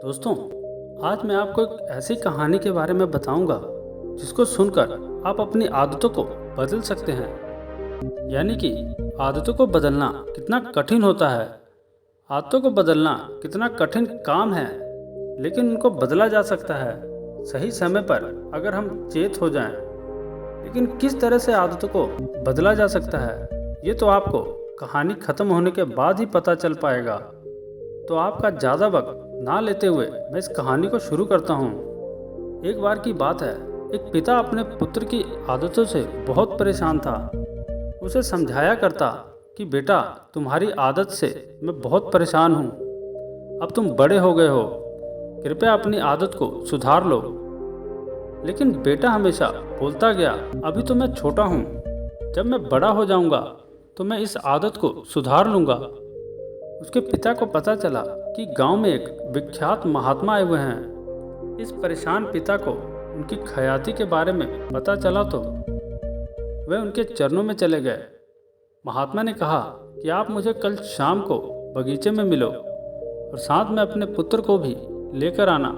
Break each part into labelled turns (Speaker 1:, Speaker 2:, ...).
Speaker 1: दोस्तों, आज मैं आपको एक ऐसी कहानी के बारे में बताऊंगा जिसको सुनकर आप अपनी आदतों को बदल सकते हैं। यानी कि आदतों को बदलना कितना कठिन होता है। आदतों को बदलना कितना कठिन काम है, लेकिन उनको बदला जा सकता है सही समय पर अगर हम चेत हो जाएं। लेकिन किस तरह से आदतों को बदला जा सकता है, ये तो आपको कहानी खत्म होने के बाद ही पता चल पाएगा। तो आपका ज़्यादा वक्त ना लेते हुए मैं इस कहानी को शुरू करता हूँ। एक बार की बात है, एक पिता अपने पुत्र की आदतों से बहुत परेशान था। उसे समझाया करता कि बेटा, तुम्हारी आदत से मैं बहुत परेशान हूँ। अब तुम बड़े हो गए हो, कृपया अपनी आदत को सुधार लो। लेकिन बेटा हमेशा बोलता गया, अभी तो मैं छोटा हूँ, जब मैं बड़ा हो जाऊँगा तो मैं इस आदत को सुधार लूँगा। उसके पिता को पता चला कि गांव में एक विख्यात महात्मा आए हुए हैं। इस परेशान पिता को उनकी खयाती के बारे में पता चला तो वे उनके चरणों में चले गए। महात्मा ने कहा कि आप मुझे कल शाम को बगीचे में मिलो और साथ में अपने पुत्र को भी लेकर आना।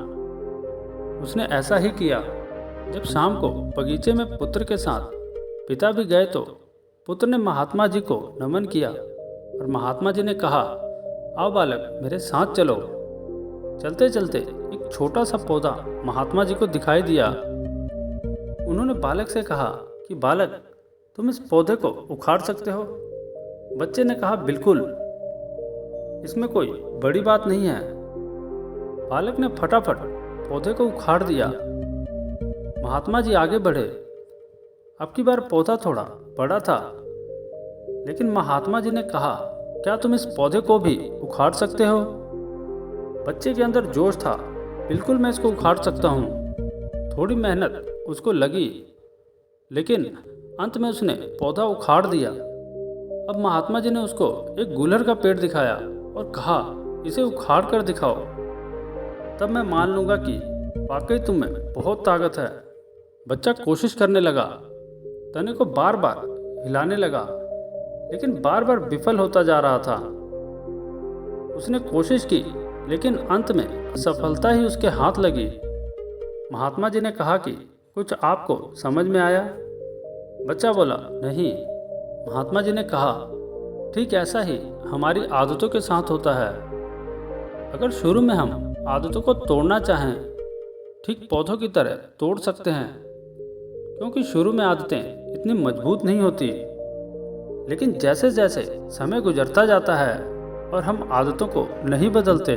Speaker 1: उसने ऐसा ही किया। जब शाम को बगीचे में पुत्र के साथ पिता भी गए तो पुत्र ने महात्मा जी को नमन किया और महात्मा जी ने कहा, आओ बालक, मेरे साथ चलो। चलते चलते एक छोटा सा पौधा महात्मा जी को दिखाई दिया। उन्होंने बालक से कहा कि बालक, तुम इस पौधे को उखाड़ सकते हो? बच्चे ने कहा, बिल्कुल, इसमें कोई बड़ी बात नहीं है। बालक ने फटाफट पौधे को उखाड़ दिया। महात्मा जी आगे बढ़े। अब की बार पौधा थोड़ा बड़ा था, लेकिन महात्मा जी ने कहा, क्या तुम इस पौधे को भी उखाड़ सकते हो? बच्चे के अंदर जोश था, बिल्कुल मैं इसको उखाड़ सकता हूँ। थोड़ी मेहनत उसको लगी, लेकिन अंत में उसने पौधा उखाड़ दिया। अब महात्मा जी ने उसको एक गुलर का पेड़ दिखाया और कहा, इसे उखाड़ कर दिखाओ, तब मैं मान लूँगा कि वाकई तुम में बहुत ताकत है। बच्चा कोशिश करने लगा, तने को बार बार हिलाने लगा, लेकिन बार बार विफल होता जा रहा था। उसने कोशिश की, लेकिन अंत में असफलता ही उसके हाथ लगी। महात्मा जी ने कहा कि कुछ आपको समझ में आया? बच्चा बोला, नहीं। महात्मा जी ने कहा, ठीक ऐसा ही हमारी आदतों के साथ होता है। अगर शुरू में हम आदतों को तोड़ना चाहें, ठीक पौधों की तरह तोड़ सकते हैं, क्योंकि शुरू में आदतें इतनी मजबूत नहीं होती। लेकिन जैसे जैसे समय गुजरता जाता है और हम आदतों को नहीं बदलते,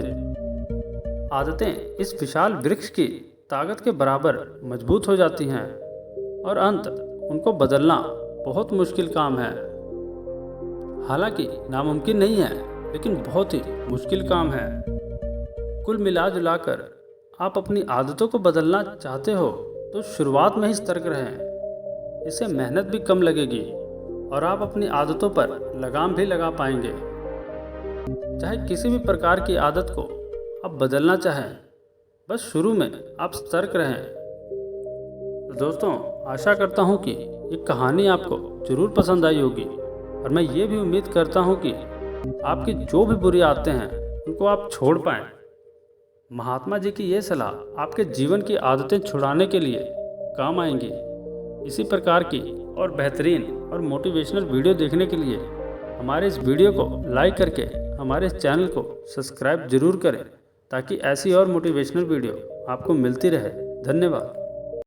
Speaker 1: आदतें इस विशाल वृक्ष की ताकत के बराबर मजबूत हो जाती हैं और अंत उनको बदलना बहुत मुश्किल काम है। हालांकि नामुमकिन नहीं है, लेकिन बहुत ही मुश्किल काम है। कुल मिला जुलाकर आप अपनी आदतों को बदलना चाहते हो तो शुरुआत में ही सतर्क रहें। इससे मेहनत भी कम लगेगी और आप अपनी आदतों पर लगाम भी लगा पाएंगे। चाहे किसी भी प्रकार की आदत को आप बदलना चाहें, बस शुरू में आप सतर्क रहें। तो दोस्तों, आशा करता हूँ कि ये कहानी आपको ज़रूर पसंद आई होगी और मैं ये भी उम्मीद करता हूँ कि आपकी जो भी बुरी आदतें हैं उनको आप छोड़ पाएँ। महात्मा जी की ये सलाह आपके जीवन की आदतें छुड़ाने के लिए काम आएंगी। इसी प्रकार की और बेहतरीन और मोटिवेशनल वीडियो देखने के लिए हमारे इस वीडियो को लाइक करके हमारे इस चैनल को सब्सक्राइब जरूर करें, ताकि ऐसी और मोटिवेशनल वीडियो आपको मिलती रहे। धन्यवाद।